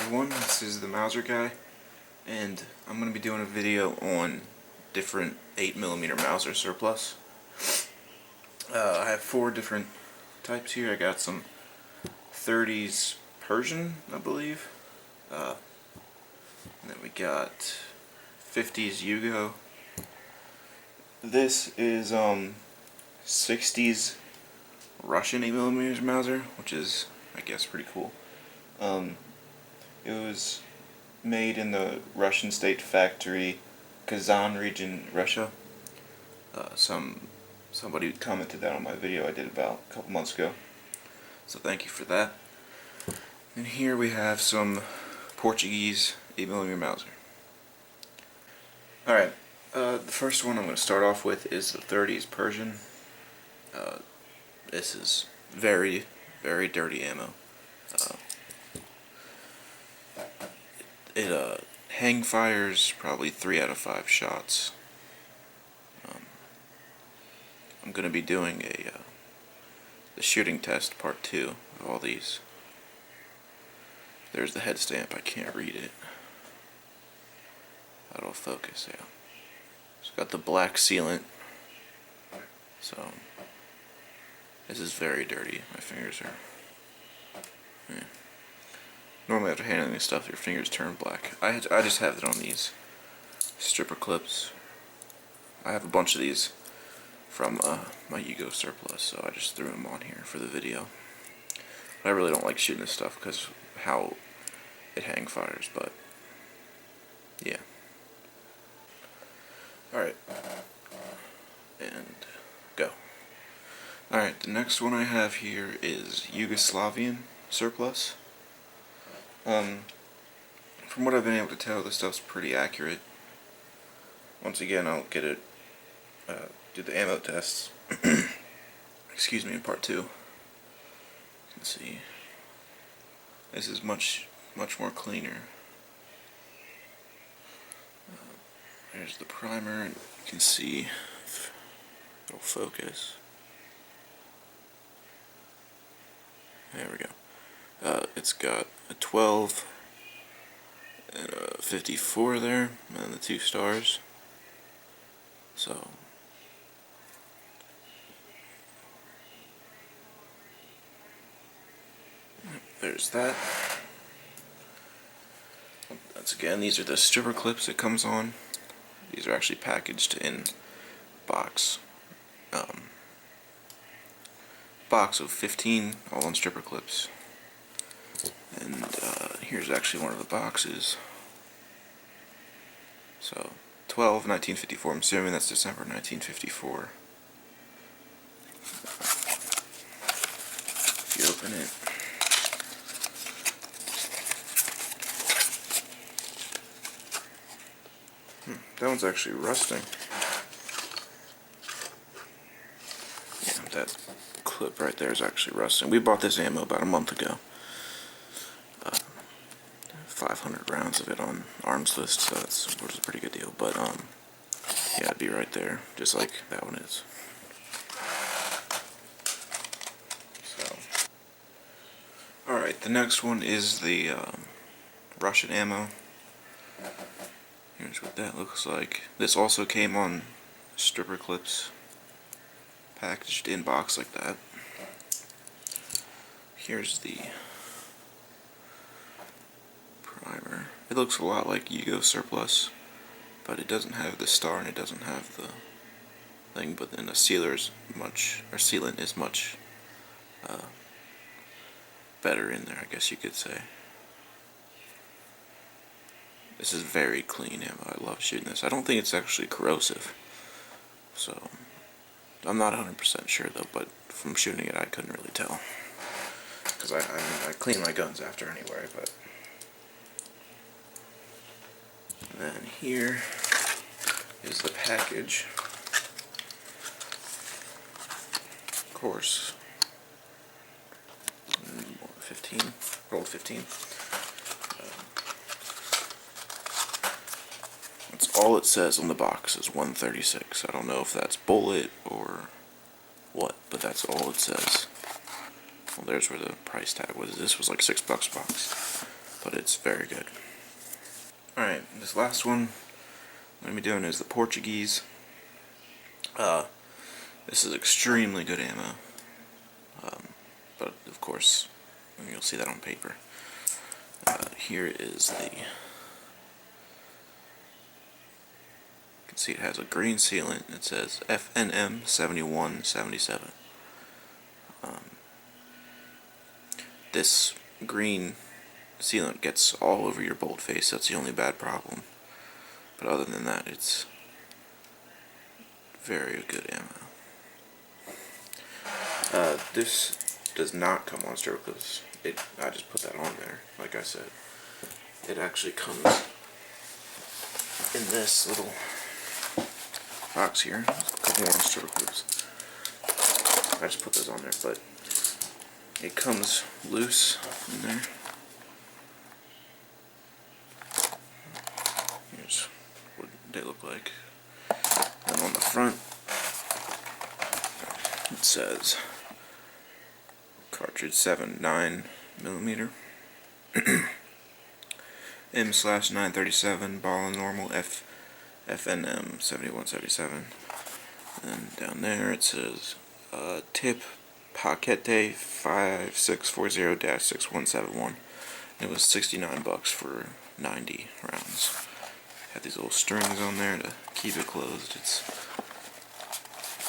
everyone, this is the Mauser guy, and I'm going to be doing a video on different 8mm Mauser surplus. I have 4 different types here. I got some 30s Persian, I believe, and then we got 50s Yugo. This is 60s Russian 8mm Mauser, which is, I guess, pretty cool. It was made in the Russian state factory, Kazan region, Russia. Somebody commented that on my video I did about a couple months ago, so thank you for that. And here we have some Portuguese 8mm Mauser. Alright, the first one I'm going to start off with is the 30s Persian. This is very, very dirty ammo. It hang fires probably 3 out of 5 shots. I'm going to be doing the shooting test part 2 of all these. There's the head stamp, I can't read it. That'll focus, yeah. It's got the black sealant. So, this is very dirty. My fingers are... Yeah. Normally after handling this stuff, your fingers turn black. I just have it on these stripper clips. I have a bunch of these from my Yugo surplus, so I just threw them on here for the video. But I really don't like shooting this stuff because of how it hang fires, but yeah. Alright. And go. Alright, the next one I have here is Yugoslavian surplus. From what I've been able to tell, this stuff's pretty accurate. Once again, I'll get it, do the ammo tests, excuse me, in part 2. You can see, this is much more cleaner. There's the primer, and you can see if it'll focus. There we go. It's got a 12 and a 54 there, and the 2 stars. So, there's that. Once again, these are the stripper clips it comes on. These are actually packaged in box of 15, all on stripper clips. And here's actually one of the boxes. So 12, 1954. I'm assuming that's December 1954. If you open it, that one's actually rusting. Yeah, that clip right there is actually rusting. We bought this ammo about a month ago. 500 rounds of it on arms list, so that's a pretty good deal. But yeah, it'd be right there, just like that one is. So, alright, the next one is the Russian ammo. Here's what that looks like. This also came on stripper clips, packaged in box like that. Here's the primer. It looks a lot like Yugo surplus, but it doesn't have the star and it doesn't have the thing. But then the sealant is much better in there, I guess you could say. This is very clean ammo. I love shooting this. I don't think it's actually corrosive, so I'm not 100% sure though. But from shooting it, I couldn't really tell, because I clean my guns after anyway. But and then here is the package. Of course, 15, rolled 15. That's all it says on the box is 136. I don't know if that's bullet or what, but that's all it says. Well, there's where the price tag was. This was like $6 a box. but it's very good. Alright, this last one I'm going to be doing is the Portuguese. This is extremely good ammo, but of course you'll see that on paper. Here is the, you can see it has a green sealant. It says FNM 7177. This green sealant gets all over your bolt face. That's the only bad problem, but other than that, it's very good ammo. This does not come on stirrup clips. I just put that on there, like I said. It actually comes in this little box here. A couple more stirrup clips. I just put those on there, but it comes loose in there. Here's what they look like. And on the front, it says cartridge 9mm M/937 ball and normal FNM 7177. And down there it says tip Paquete 5640-6171. It was $69 for 90 rounds. Had these little strings on there to keep it closed. It's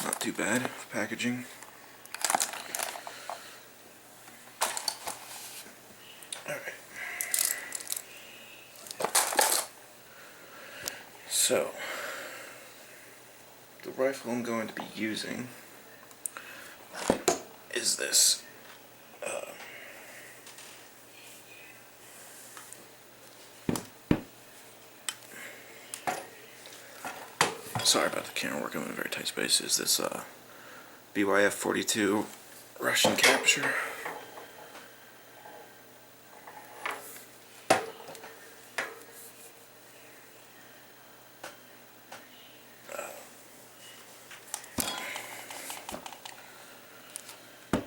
not too bad packaging. Alright. So, the rifle I'm going to be using is this. Sorry about the camera work, I'm in a very tight space. Is this BYF 42 Russian Capture.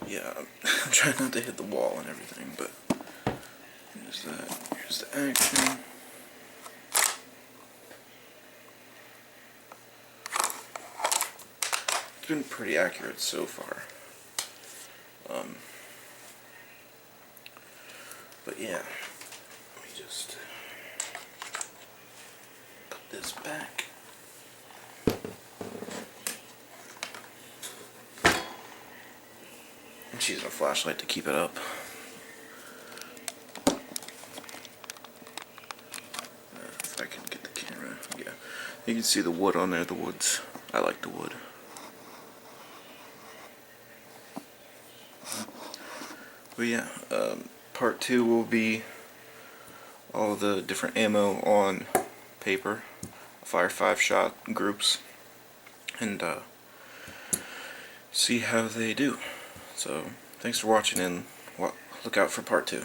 Yeah, I'm trying not to hit the wall and everything, but here's that. Here's the action. It's been pretty accurate so far. But yeah, let me just put this back. I'm using a flashlight to keep it up. If I can get the camera, yeah. You can see the wood on there, the woods. I like the wood. But yeah, part 2 will be all the different ammo on paper. I'll fire 5-shot groups and see how they do. So, thanks for watching, and look out for part 2.